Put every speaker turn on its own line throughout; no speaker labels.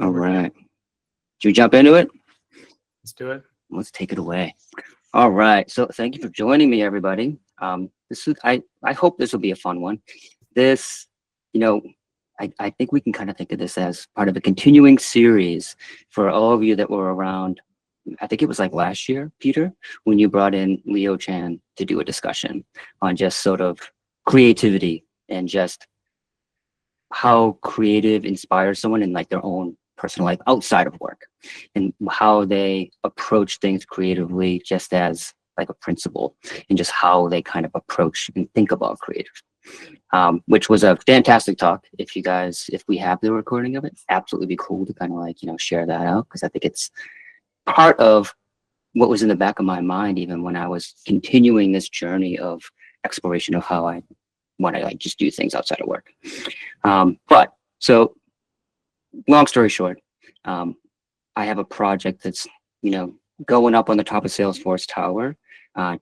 All right. Should we jump into it?
Let's do it.
Let's take it away. All right. So thank you for joining me, everybody. This is I hope this will be a fun one. This, you know, I think we can kind of think of this as part of a continuing series for all of you that were around. I think it was like last year, Peter, when you brought in Leo Chan to do a discussion on just sort of creativity and just how creative inspires someone in like their own personal life outside of work and how they approach things creatively just as like a principle and just how they kind of approach and think about creative, which was a fantastic talk. If you guys, if we have the recording of it, absolutely be cool to kind of like, share that out because I think it's part of what was in the back of my mind even when I was continuing this journey of exploration of how I want to like just do things outside of work. But so long story short, I have a project that's, going up on the top of Salesforce Tower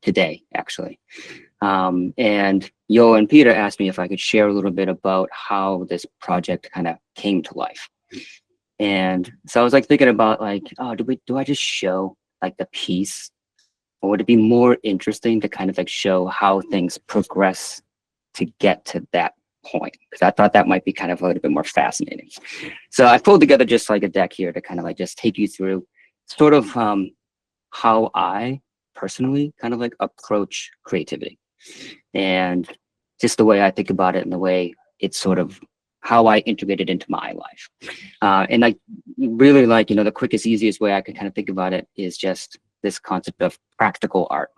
today, actually. And Yo and Peter asked me if I could share a little bit about how this project kind of came to life. And so I was like thinking about like, oh, do I just show like the piece, or would it be more interesting to kind of like show how things progress to get to that point? Because I thought that might be kind of a little bit more fascinating. So I pulled together just like a deck here to kind of like just take you through sort of how I personally kind of like approach creativity and just the way I think about it and the way it's sort of how I integrate it into my life. And I really like, the quickest, easiest way I can kind of think about it is just this concept of practical art.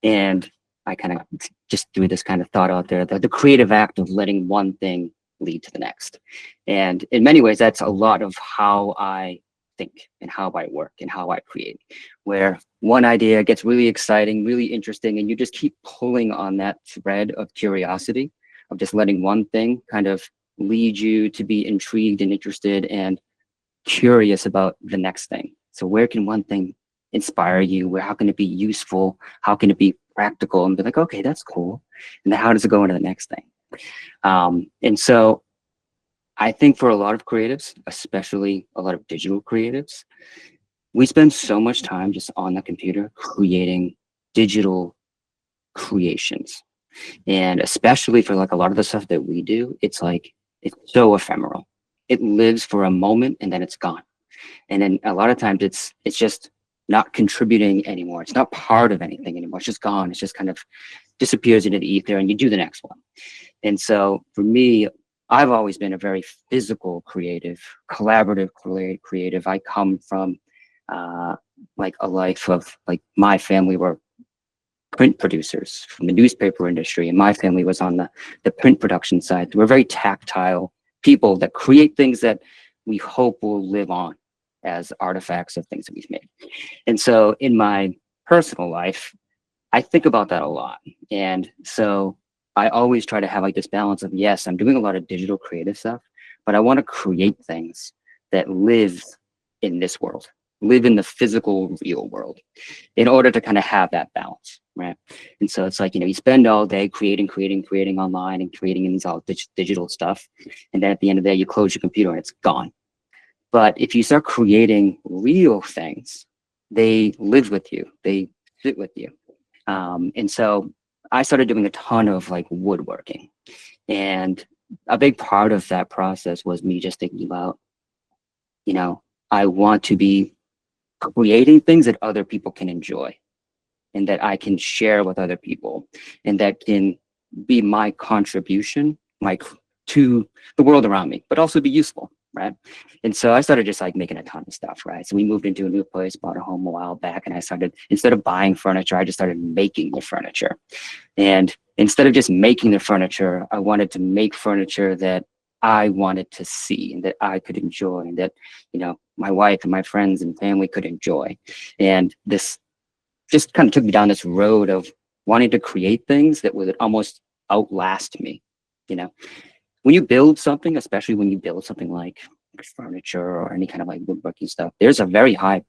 And I kind of just threw this kind of thought out there, the creative act of letting one thing lead to the next. And in many ways, that's a lot of how I think and how I work and how I create, where one idea gets really exciting, really interesting, and you just keep pulling on that thread of curiosity, of just letting one thing kind of lead you to be intrigued and interested and curious about the next thing. So where can one thing inspire you? Where, how can it be useful? How can it be practical? And be like, okay, that's cool. And then how does it go into the next thing? And so I think for a lot of creatives, especially a lot of digital creatives, we spend so much time just on the computer creating digital creations. And especially for like a lot of the stuff that we do, it's like, it's so ephemeral. It lives for a moment and then it's gone. And then a lot of times it's just not contributing anymore. It's not part of anything anymore. It's just gone. It's just kind of disappears into the ether and you do the next one. And so for me, I've always been a very physical creative, collaborative creative. I come from like a life of like my family were print producers from the newspaper industry, and my family was on the print production side. We're very tactile people that create things that we hope will live on as artifacts of things that we've made. And so in my personal life, I think about that a lot. And so I always try to have like this balance of, yes, I'm doing a lot of digital creative stuff, but I want to create things that live in this world, live in the physical real world in order to kind of have that balance, right? And so it's like, you spend all day creating online and creating in these all digital stuff. And then at the end of the day, you close your computer and it's gone. But if you start creating real things, they live with you, they sit with you. And so I started doing a ton of like woodworking. And a big part of that process was me just thinking about, I want to be creating things that other people can enjoy and that I can share with other people and that can be my contribution like to the world around me, but also be useful. Right. And so I started just like making a ton of stuff. Right. So we moved into a new place, bought a home a while back, and I started, instead of buying furniture, I just started making the furniture. And instead of just making the furniture, I wanted to make furniture that I wanted to see and that I could enjoy and that, my wife and my friends and family could enjoy. And this just kind of took me down this road of wanting to create things that would almost outlast me. When you build something, especially when you build something like furniture or any kind of like woodworking stuff, there's a very high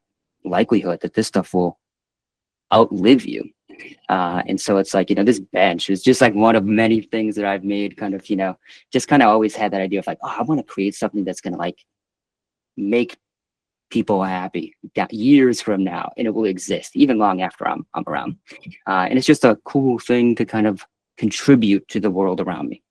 likelihood that this stuff will outlive you. And so it's like, this bench is just like one of many things that I've made kind of, just kind of always had that idea of like, oh, I want to create something that's going to like make people happy years from now, and it will exist even long after I'm around. And it's just a cool thing to kind of contribute to the world around me.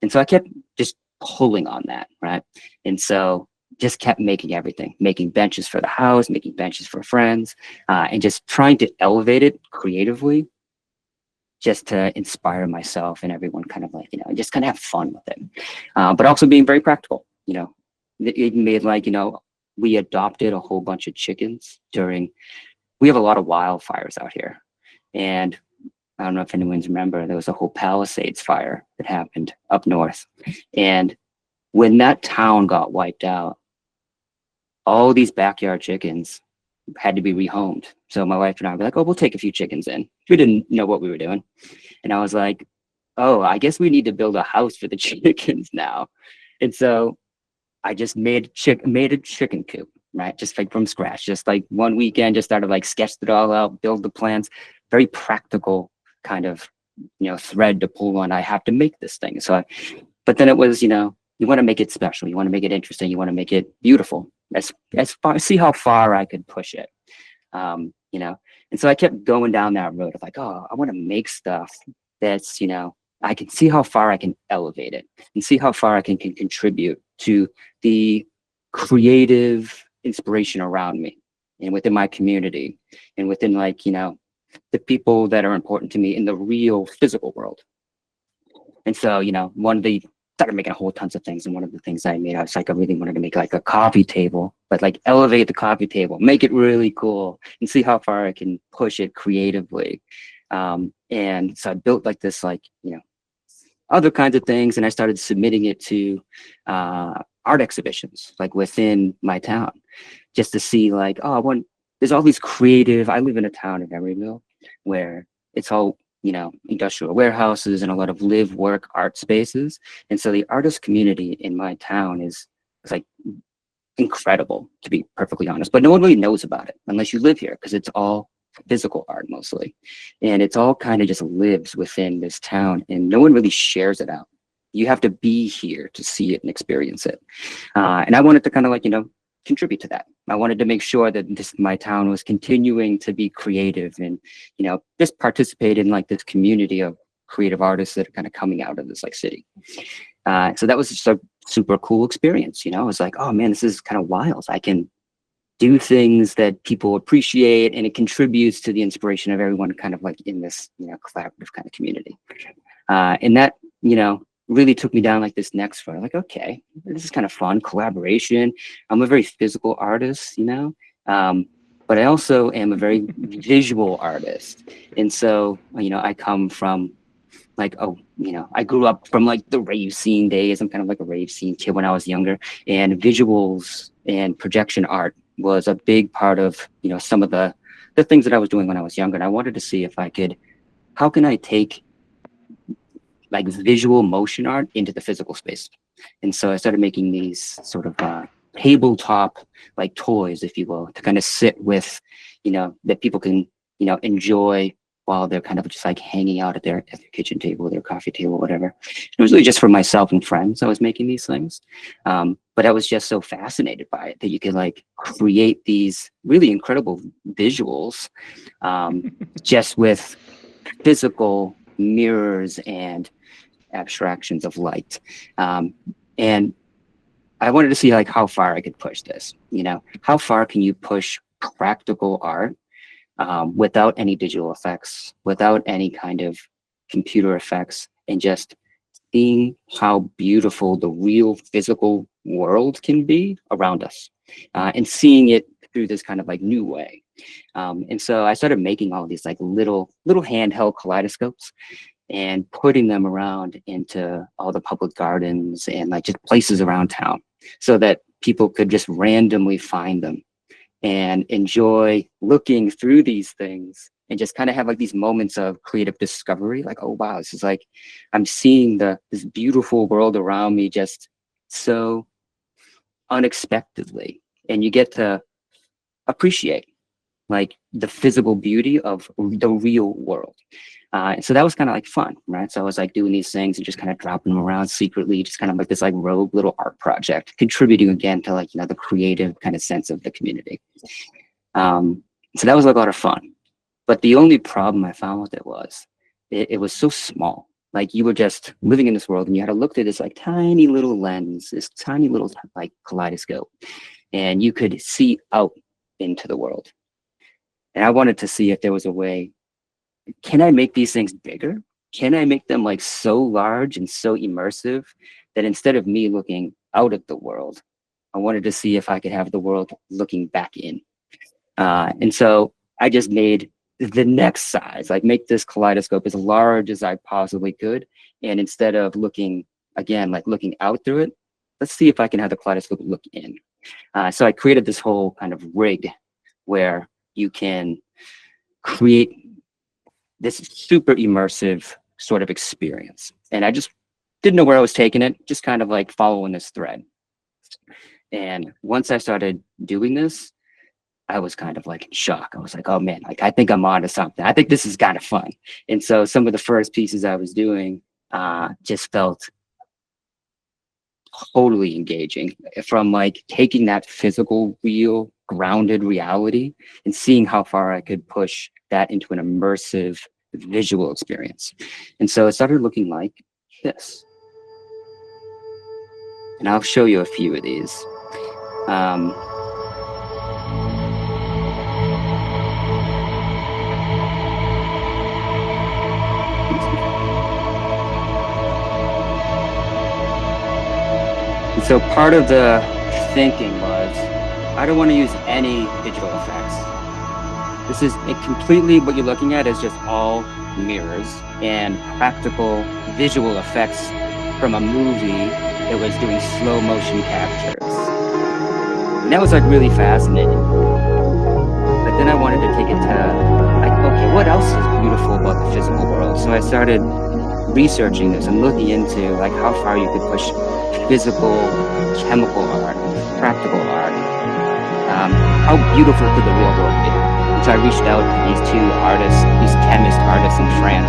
And so I kept just pulling on that, right? And so just kept making everything, making benches for the house, making benches for friends, and just trying to elevate it creatively, just to inspire myself and everyone, kind of like, just kind of have fun with it. But also being very practical, it made like, we adopted a whole bunch of chickens we have a lot of wildfires out here. And I don't know if anyone's remember, there was a whole Palisades fire that happened up north. And when that town got wiped out, all these backyard chickens had to be rehomed. So my wife and I were like, oh, we'll take a few chickens in. We didn't know what we were doing. And I was like, oh, I guess we need to build a house for the chickens now. And so I just made a chicken coop, right? Just like from scratch, just like one weekend, just started like sketched it all out, build the plans, very practical kind of, thread to pull on. I have to make this thing. But then it was, you want to make it special. You want to make it interesting. You want to make it beautiful. As far, see how far I could push it. And so I kept going down that road of like, oh, I want to make stuff that's, I can see how far I can elevate it and see how far I can contribute to the creative inspiration around me and within my community and within like, the people that are important to me in the real physical world. And so, started making a whole tons of things. And one of the things I made, I was like, I really wanted to make like a coffee table, but like elevate the coffee table, make it really cool and see how far I can push it creatively. And so I built like this, like, other kinds of things. And I started submitting it to art exhibitions, like within my town, just to see like, there's all these creative, I live in a town of Emeryville where it's all, industrial warehouses and a lot of live work art spaces. And so the artist community in my town is like incredible, to be perfectly honest, but no one really knows about it unless you live here, because it's all physical art mostly. And it's all kind of just lives within this town and no one really shares it out. You have to be here to see it and experience it. And I wanted to kind of like, contribute to that. I wanted to make sure that my town was continuing to be creative and, just participate in like this community of creative artists that are kind of coming out of this like city. So that was just a super cool experience. I was like, oh man, this is kind of wild. I can do things that people appreciate and it contributes to the inspiration of everyone kind of like in this, collaborative kind of community. And that, really took me down like this next road. Like, okay, this is kind of fun, collaboration. I'm a very physical artist, but I also am a very visual artist. And so, I come from like, I grew up from like the rave scene days. I'm kind of like a rave scene kid when I was younger, and visuals and projection art was a big part of, some of the things that I was doing when I was younger. And I wanted to see if how can I take like visual motion art into the physical space. And so I started making these sort of tabletop like toys, if you will, to kind of sit with, that people can, enjoy while they're kind of just like hanging out at their kitchen table, their coffee table, whatever. It was really just for myself and friends. I was making these things. But I was just so fascinated by it that you could like create these really incredible visuals just with physical mirrors and abstractions of light. And I wanted to see like how far I could push this, how far can you push practical art without any digital effects, without any kind of computer effects, and just seeing how beautiful the real physical world can be around us, and seeing it through this kind of like new way. And so I started making all these like little handheld kaleidoscopes and putting them around into all the public gardens and like just places around town so that people could just randomly find them and enjoy looking through these things and just kind of have like these moments of creative discovery. Like, oh, wow, this is like, I'm seeing this beautiful world around me just so unexpectedly. And you get to appreciate like the physical beauty of the real world. So that was kind of like fun, right? So I was like doing these things and just kind of dropping them around secretly, just kind of like this like rogue little art project, contributing again to like, the creative kind of sense of the community. So that was like a lot of fun. But the only problem I found with it was it was so small. Like you were just living in this world and you had to look through this like tiny little lens, this tiny little like kaleidoscope, and you could see out into the world. And I wanted to see if there was a way, can I make these things bigger? Can I make them like so large and so immersive that instead of me looking out at the world, I wanted to see if I could have the world looking back in. And so I just made the next size, like make this kaleidoscope as large as I possibly could. And instead of looking, again, like looking out through it, let's see if I can have the kaleidoscope look in. So I created this whole kind of rig where you can create this super immersive sort of experience. And I just didn't know where I was taking it, just kind of like following this thread. And once I started doing this, I was kind of like in shock. I was like, oh man, like I think I'm onto something. I think this is kind of fun. And so some of the first pieces I was doing just felt totally engaging, from like taking that physical, real, grounded reality and seeing how far I could push that into an immersive visual experience. And so it started looking like this. And I'll show you a few of these. And so part of the thinking was, I don't want to use any digital effects. This is completely, what you're looking at is just all mirrors and practical visual effects from a movie that was doing slow motion captures. And that was like really fascinating. But then I wanted to take it to like, okay, what else is beautiful about the physical world? So I started researching this and looking into like how far you could push physical, chemical art, practical art. How beautiful could the real world be? And so I reached out to these two artists, these chemist artists in France,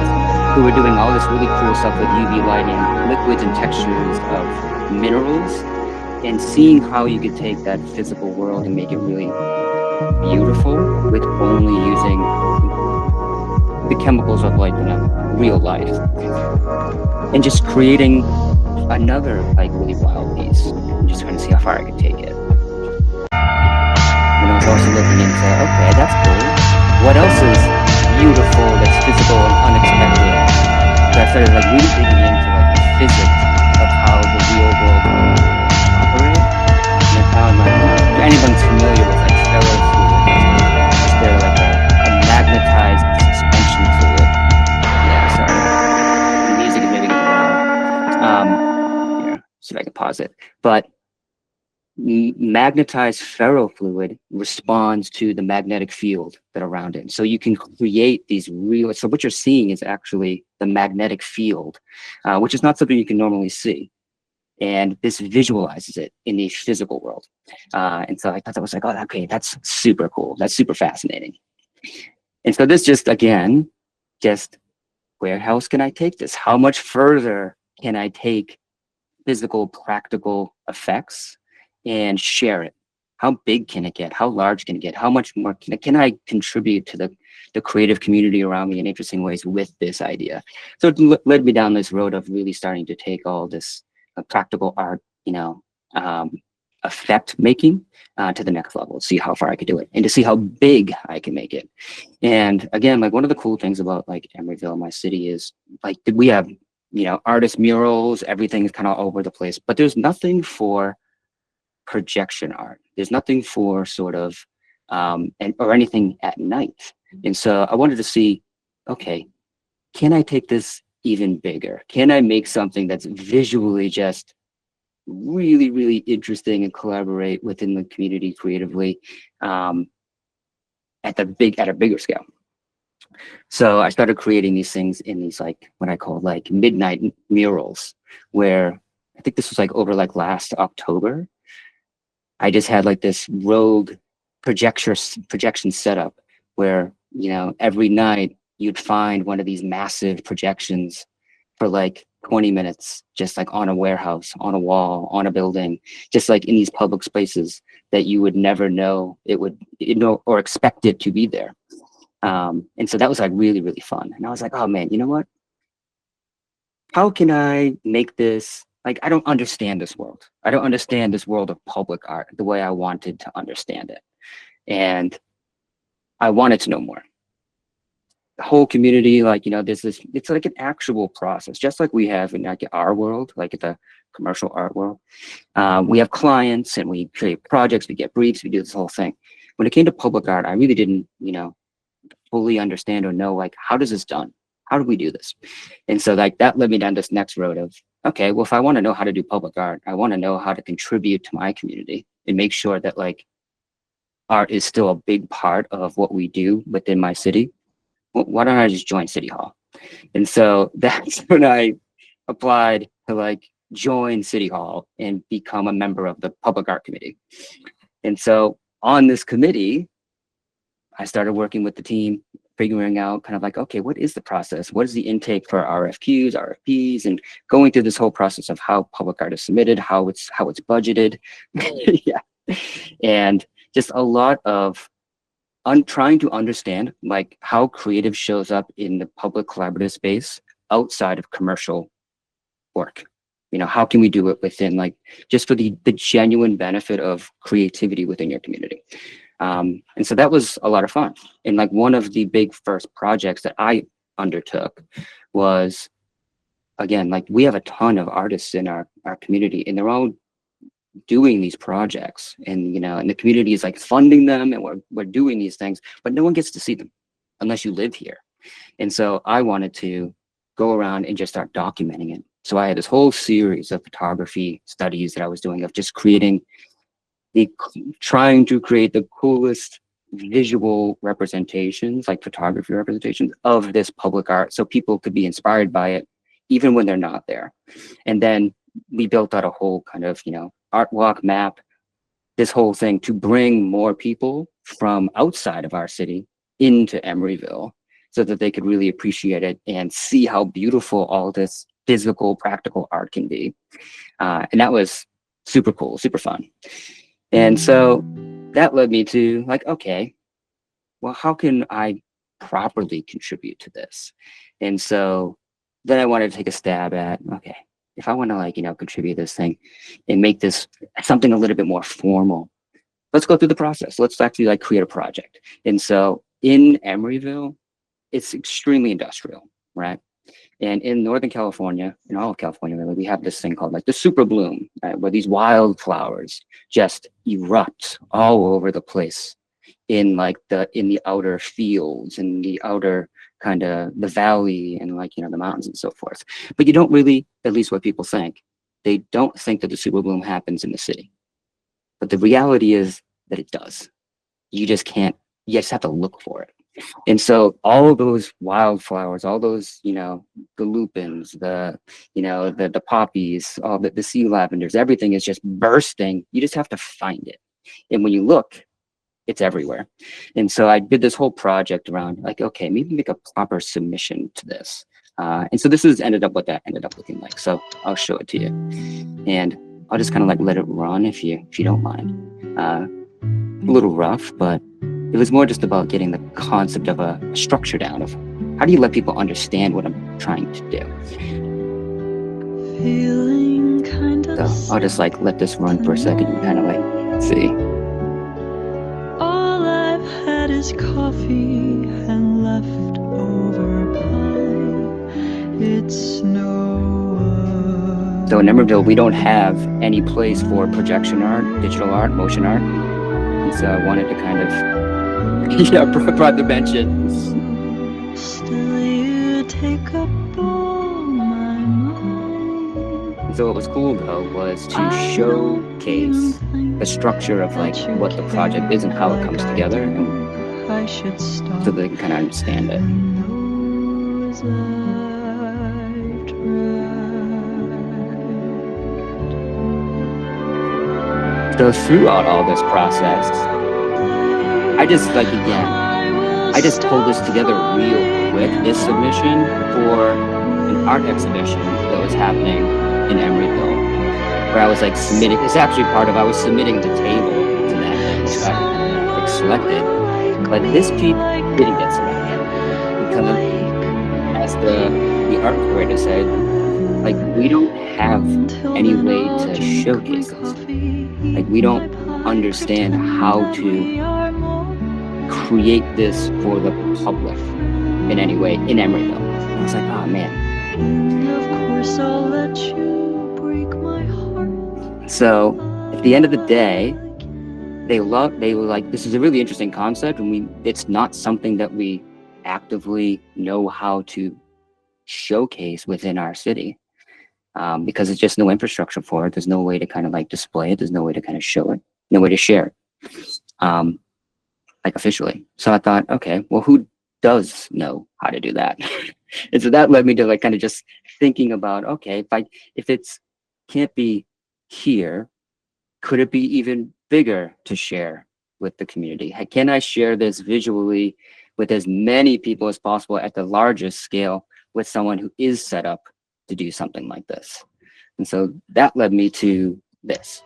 who were doing all this really cool stuff with UV lighting, liquids and textures of minerals, and seeing how you could take that physical world and make it really beautiful with only using the chemicals of like, real life. And just creating another like really wild piece and just trying to see how far I could take it. And I was also looking into, okay, that's cool. What else is beautiful, that's physical and unexpected? So I started like really digging into like the physics of how the real world will operate. And I found like, if anyone's familiar with like ferrofluid, they're like a magnetized suspension fluid. Yeah, sorry. The music is maybe getting loud. Here, see if I can pause it. But magnetized ferrofluid responds to the magnetic field that around it. So you can create these real, so what you're seeing is actually the magnetic field, which is not something you can normally see. And this visualizes it in the physical world. And so I thought that was like, oh, okay, that's super cool. That's super fascinating. And so this just, again, just where else can I take this? How much further can I take physical, practical effects and share it? How big can it get? How large can it get? How much more can I contribute to the creative community around me in interesting ways with this idea? So it led me down this road of really starting to take all this practical art, effect making to the next level, see how far I could do it and to see how big I can make it. And again, like one of the cool things about like Emeryville, my city, is like we have, artist murals, everything is kind of all over the place, but there's nothing for projection art. There's nothing for sort of, or anything at night. And so I wanted to see, okay, can I take this even bigger? Can I make something that's visually just really, really interesting and collaborate within the community creatively at a bigger scale? So I started creating these things in these like what I call like midnight murals, where I think this was like over like last October. I just had like this rogue projection setup where, every night you'd find one of these massive projections for like 20 minutes, just like on a warehouse, on a wall, on a building, just like in these public spaces that you would never know it would, or expect it to be there. And so that was like really, really fun. And I was like, oh man, you know what? How can I make this like I don't understand this world. I don't understand this world of public art the way I wanted to understand it. And I wanted to know more. The whole community, like, there's this, it's like an actual process, just like we have in like our world, like at the commercial art world. We have clients and we create projects, we get briefs, we do this whole thing. When it came to public art, I really didn't, fully understand or know, like, how does this done? How do we do this? And so like that led me down this next road of, okay, well, if I want to know how to do public art, I want to know how to contribute to my community and make sure that like art is still a big part of what we do within my city. Well, why don't I just join City Hall? And so that's when I applied to like join City Hall and become a member of the public art committee. And so on this committee, I started working with the team, figuring out kind of like, okay, what is the process? What is the intake for RFQs, RFPs, and going through this whole process of how public art is submitted, how it's budgeted. Yeah. And just a lot of trying to understand like how creative shows up in the public collaborative space outside of commercial work. How can we do it within like just for the genuine benefit of creativity within your community? And so that was a lot of fun. And like one of the big first projects that I undertook was, again, like we have a ton of artists in our community and they're all doing these projects and, and the community is like funding them and we're doing these things, but no one gets to see them unless you live here. And so I wanted to go around and just start documenting it. So I had this whole series of photography studies that I was doing of just trying to create the coolest visual representations, like photography representations of this public art so people could be inspired by it even when they're not there. And then we built out a whole kind of, art walk map, this whole thing to bring more people from outside of our city into Emeryville so that they could really appreciate it and see how beautiful all this physical, practical art can be. And that was super cool, super fun. And so that led me to like, okay, well, how can I properly contribute to this? And so then I wanted to take a stab at, okay, if I want to like, contribute this thing and make this something a little bit more formal, let's go through the process. Let's actually like create a project. And so in Emeryville, it's extremely industrial, right? And in Northern California, in all of California, really, we have this thing called like the super bloom, right, where these wildflowers just erupt all over the place in like in the outer fields and the outer kind of the valley and like, the mountains and so forth. But you don't really, at least what people think, they don't think that the super bloom happens in the city. But the reality is that it does. You just have to look for it. And so all of those wildflowers, all those, the lupins, the poppies, all the sea lavenders, everything is just bursting. You just have to find it. And when you look, it's everywhere. And so I did this whole project around like, okay, maybe make a proper submission to this. And so this is ended up what that ended up looking like. So I'll show it to you. And I'll just kind of like let it run if you don't mind. A little rough, but it was more just about getting the concept of a structure down of how do you let people understand what I'm trying to do. So I'll just like let this run for a second and kind of like see.
All I've had is coffee and leftover pie. It's no.
So in Emeryville, we don't have any place for projection art, digital art, motion art. And so I wanted to kind of brought the bench in.
Still you take up all my mind.
So what was cool though was to showcase the structure of like what the project is and how it comes together, and so they can kind of understand it. So throughout all this process, I just like, again, I just pulled this together real quick, this submission for an art exhibition that was happening in Emeryville, where I was like submitting, it's actually part of, I was submitting the table to that thing, which got like selected, but this piece didn't get selected because, as the art curator said, like, we don't have any way to showcase this. Like, we don't understand how to create this for the public in any way in Emeryville. And I was like, oh man.
Of course I'll let you break my heart.
So at the end of the day, they were like, this is a really interesting concept, and it's not something that we actively know how to showcase within our city, because it's just no infrastructure for it. There's no way to kind of like display it. There's no way to kind of show it, no way to share it, like officially. So I thought, okay, well, who does know how to do that? And so that led me to like kind of just thinking about, okay, if it's can't be here, could it be even bigger to share with the community? Can I share this visually with as many people as possible at the largest scale with someone who is set up to do something like this? And so that led me to this.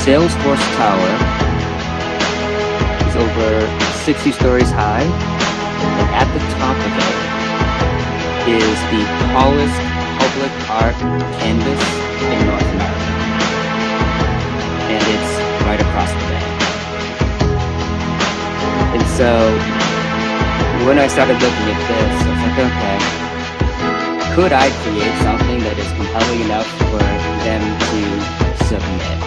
Salesforce Tower is over 60 stories high, and at the top of it is the tallest public art canvas in North America, and it's right across the bay. And so when I started looking at this, I was like, okay, could I create something that is compelling enough for them to submit?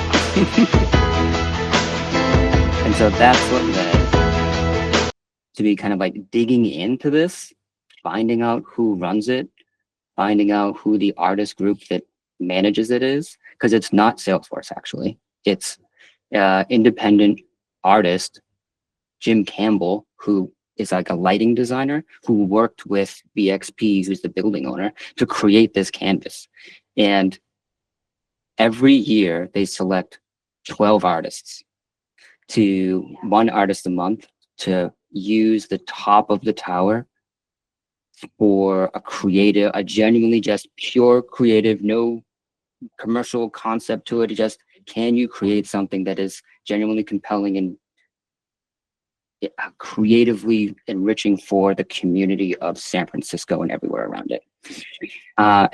And so that's what led to be kind of like digging into this, finding out who runs it, finding out who the artist group that manages it is, because it's not Salesforce actually. It's independent artist Jim Campbell, who is like a lighting designer who worked with BXP, who's the building owner, to create this canvas. And every year they select 12 artists, to one artist a month, to use the top of the tower for a genuinely just pure creative, no commercial concept to it. Just, can you create something that is genuinely compelling and creatively enriching for the community of San Francisco and everywhere around it?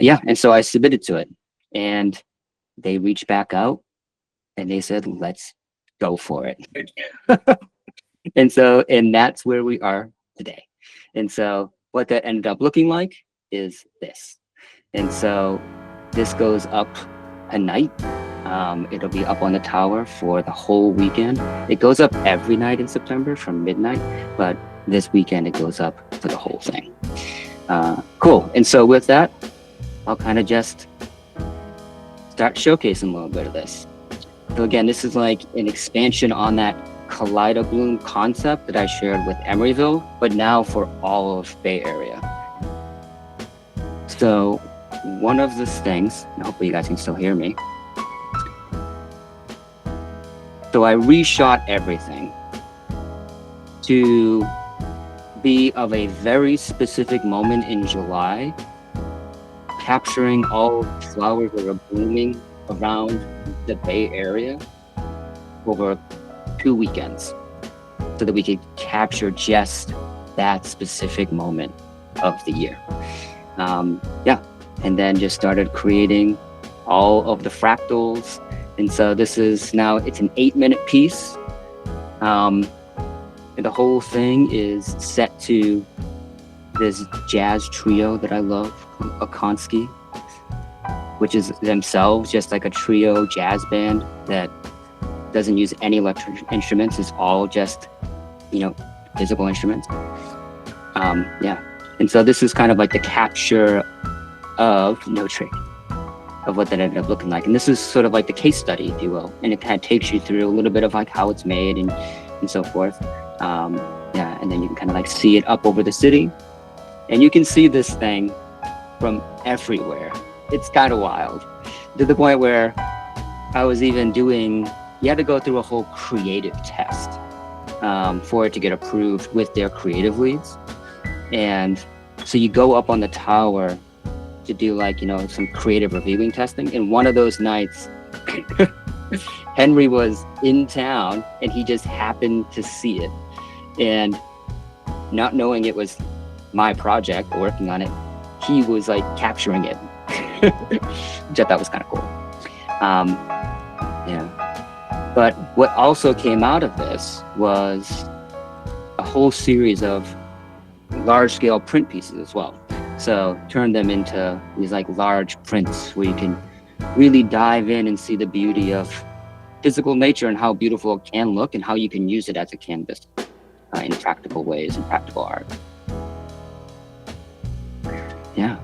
Yeah, and so I submitted to it, and they reached back out and they said, let's go for it. And that's where we are today. And so what that ended up looking like is this. And so this goes up at night. It'll be up on the tower for the whole weekend. It goes up every night in September from midnight, but this weekend it goes up for the whole thing. Cool. And so with that, I'll kind of just start showcasing a little bit of this. So again, this is like an expansion on that Kaleidobloom concept that I shared with Emeryville, but now for all of Bay Area. So one of the things, and hopefully you guys can still hear me. So I reshot everything to be of a very specific moment in July, capturing all the flowers that are blooming around the Bay Area over 2 weekends, so that we could capture just that specific moment of the year. Yeah, and then just started creating all of the fractals. And so this is now, it's an 8-minute piece. And the whole thing is set to this jazz trio that I love, Okonski, which is themselves just like a trio jazz band that doesn't use any electric instruments. It's all just, physical instruments. Yeah. And so this is kind of like the capture of No Trade, of what that ended up looking like. And this is sort of like the case study, if you will. And it kind of takes you through a little bit of like how it's made and so forth. Yeah, and then you can kind of like see it up over the city. And you can see this thing from everywhere. It's kind of wild, to the point where I was even you had to go through a whole creative test for it to get approved with their creative leads. And so you go up on the tower to do like, some creative reviewing testing. And one of those nights, Henry was in town and he just happened to see it. And not knowing it was my project, working on it, he was like capturing it, which I thought was kind of cool. Yeah. But what also came out of this was a whole series of large-scale print pieces as well. So turn them into these like large prints where you can really dive in and see the beauty of physical nature and how beautiful it can look and how you can use it as a canvas in practical ways and practical art. Yeah.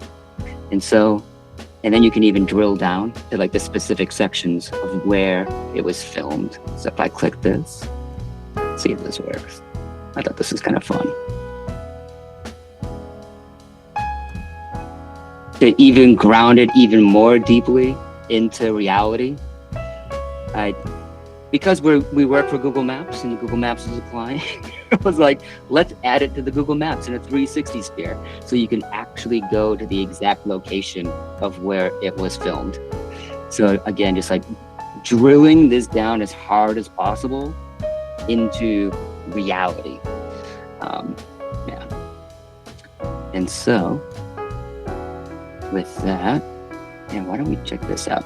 And then you can even drill down to like the specific sections of where it was filmed. So if I click this, let's see if this works. I thought this was kind of fun. To even ground it even more deeply into reality. Because we work for Google Maps and Google Maps is a client, it was like, let's add it to the Google Maps in a 360 sphere so you can actually go to the exact location of where it was filmed. So again, just like drilling this down as hard as possible into reality. Yeah. And so with that, why don't we check this out?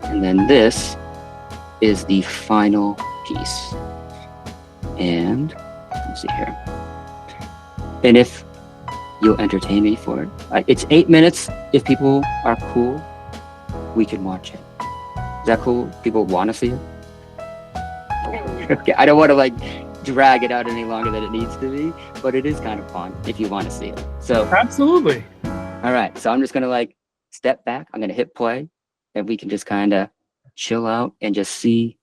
And then this is the final piece. And let's see here. And if you'll entertain me for it, it's 8 minutes. If people are cool, we can watch it. Is that cool? People want to see it? Okay, I don't want to like drag it out any longer than it needs to be, but it is kind of fun if you want to see it. So
Absolutely.
all right, so I'm just gonna like step back. I'm gonna hit play, and we can just kind of chill out and just see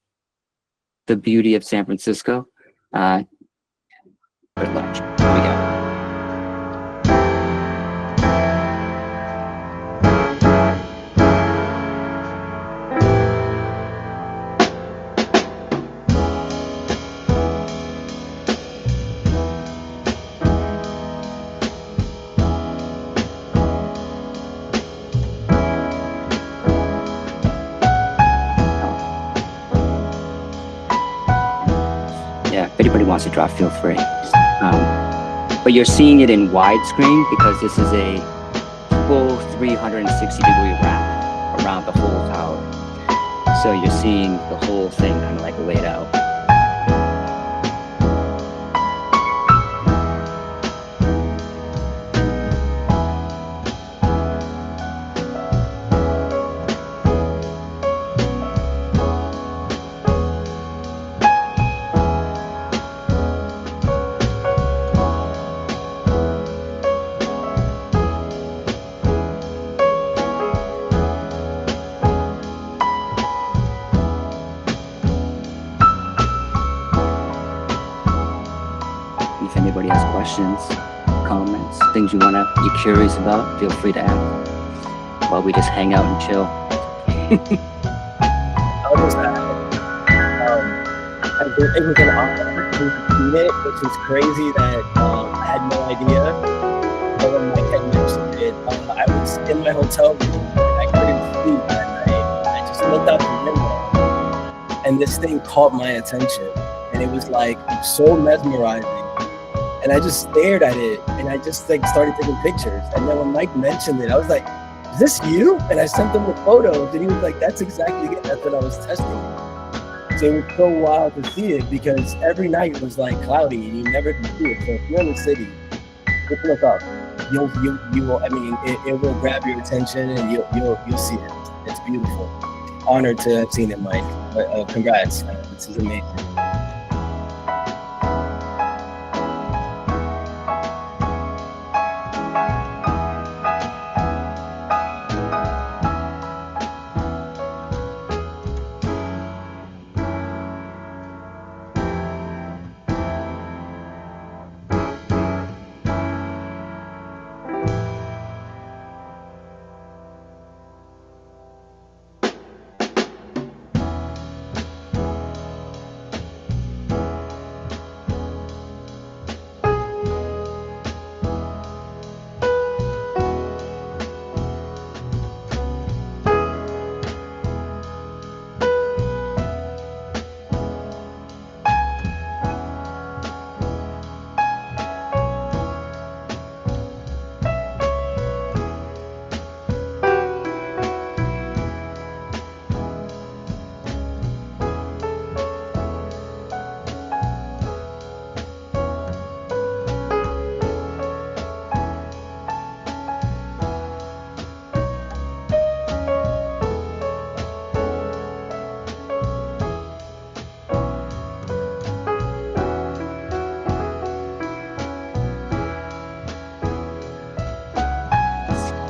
the beauty of San Francisco. Pretty much. Here we go. If anybody wants to draw, feel free. But you're seeing it in widescreen because this is a full 360-degree wrap around the whole tower. So you're seeing the whole thing kind of like laid out. If anybody has questions, comments, things you're curious about, feel free to ask while we just hang out and chill.
I'll just add, it was an honor to see it, which is crazy that I had no idea. But when Mike had mentioned it, I was in my hotel room and I couldn't sleep that night. I just looked out the window and this thing caught my attention. And it was like so mesmerizing. And I just stared at it and I just like started taking pictures. And then when Mike mentioned it, I was like, is this you? And I sent him the photos and he was like, that's exactly it. That's what I was testing. So it was so wild to see it because every night was like cloudy and you never could see it. So if you're in the city, just look up. You will, I mean, it will grab your attention and you'll see it. It's beautiful. honored to have seen it, Mike. But congrats. This is amazing.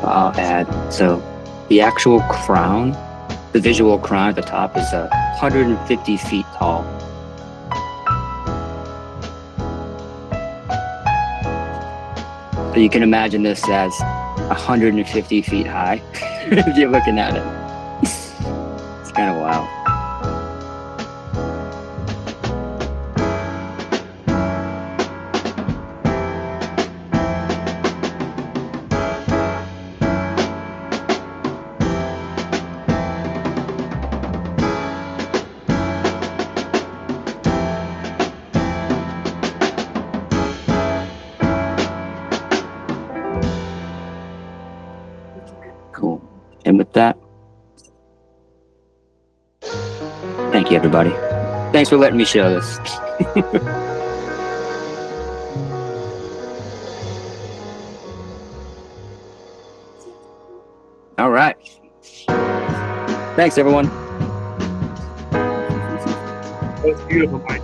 I'll add, so the actual crown, the visual crown at the top is 150 feet tall. So you can imagine this as 150 feet high if you're looking at it. It's kind of wild. Cool. And with that, thank you, everybody. Thanks for letting me show this. All right. Thanks, everyone.
That was beautiful, Mike.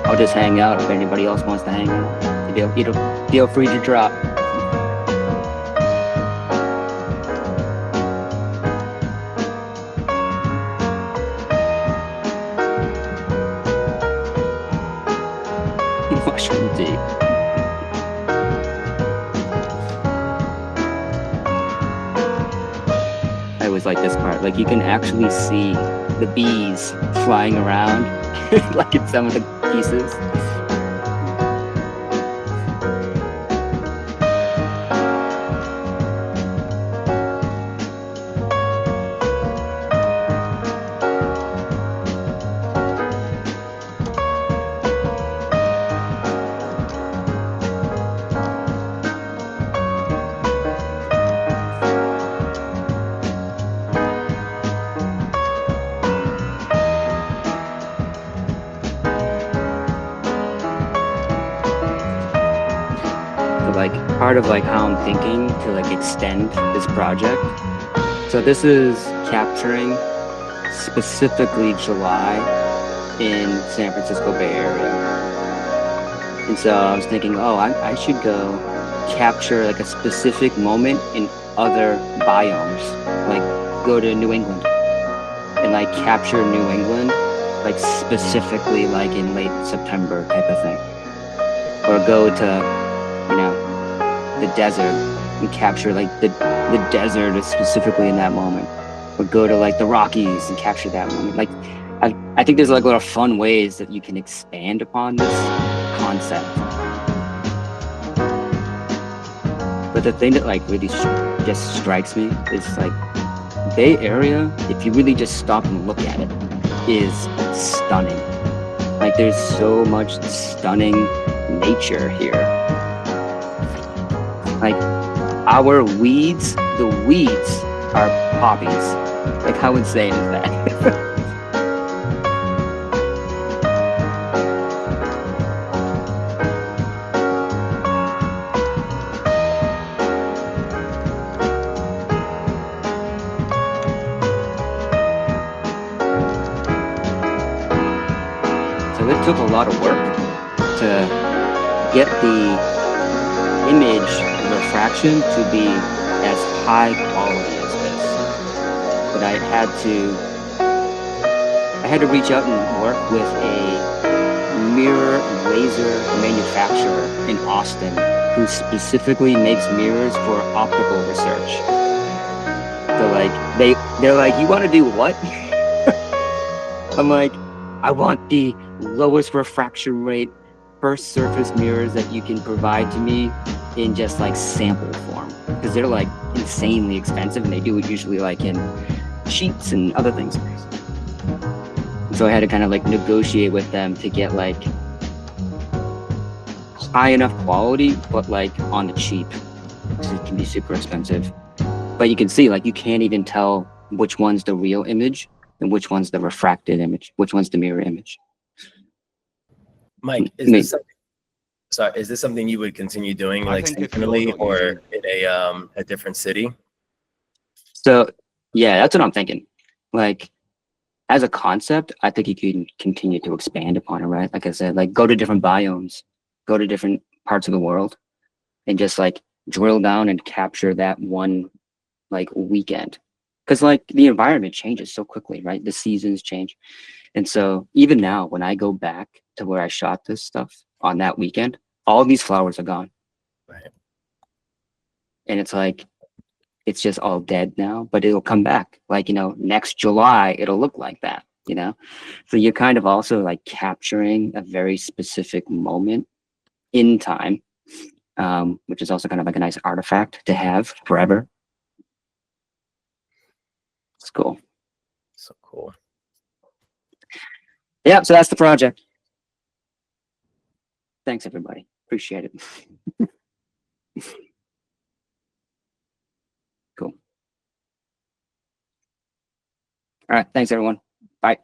I'll just hang out if anybody else wants to hang out. Feel free to drop. Mushroom tea. I always like this part. Like you can actually see the bees flying around, like in some of the pieces. Like part of like how I'm thinking to like extend this project. So this is capturing specifically July in San Francisco Bay Area. And so I was thinking, oh, I should go capture like a specific moment in other biomes, like go to New England and like capture New England, like specifically like in late September type of thing. Or go to, you know, the desert and capture like the desert specifically in that moment, or go to like the Rockies and capture that moment. Like I think there's like a lot of fun ways that you can expand upon this concept. But the thing that like really just strikes me is like Bay Area, if you really just stop and look at it, is stunning. Like there's so much stunning nature here. Like our weeds, the weeds are hobbies. Like, how insane is that? So it took a lot of work to get the image refraction to be as high quality as this. But I had to reach out and work with a mirror laser manufacturer in Austin who specifically makes mirrors for optical research. So like they're like, you want to do what? I'm like, I want the lowest refraction rate first surface mirrors that you can provide to me in just like sample form, because they're like insanely expensive and they do it usually like in sheets and other things. So I had to kind of like negotiate with them to get like high enough quality, but like on the cheap, because it can be super expensive. But you can see like you can't even tell which one's the real image and which one's the refracted image, which one's the mirror image.
Mike, is this something you would continue doing like synchronally or in a different city?
So yeah, that's what I'm thinking. Like as a concept, I think you can continue to expand upon it, right? Like I said, like go to different biomes, go to different parts of the world, and just like drill down and capture that one like weekend. Because like the environment changes so quickly, right? The seasons change. And so even now, when I go back to where I shot this stuff on that weekend, all these flowers are gone.
Right.
And it's like, it's just all dead now, but it'll come back. Like, you know, next July, it'll look like that, you know? So you're kind of also like capturing a very specific moment in time, which is also kind of like a nice artifact to have forever. It's cool.
So cool.
Yeah, so that's the project. Thanks, everybody. Appreciate it. Cool. All right. Thanks, everyone. Bye.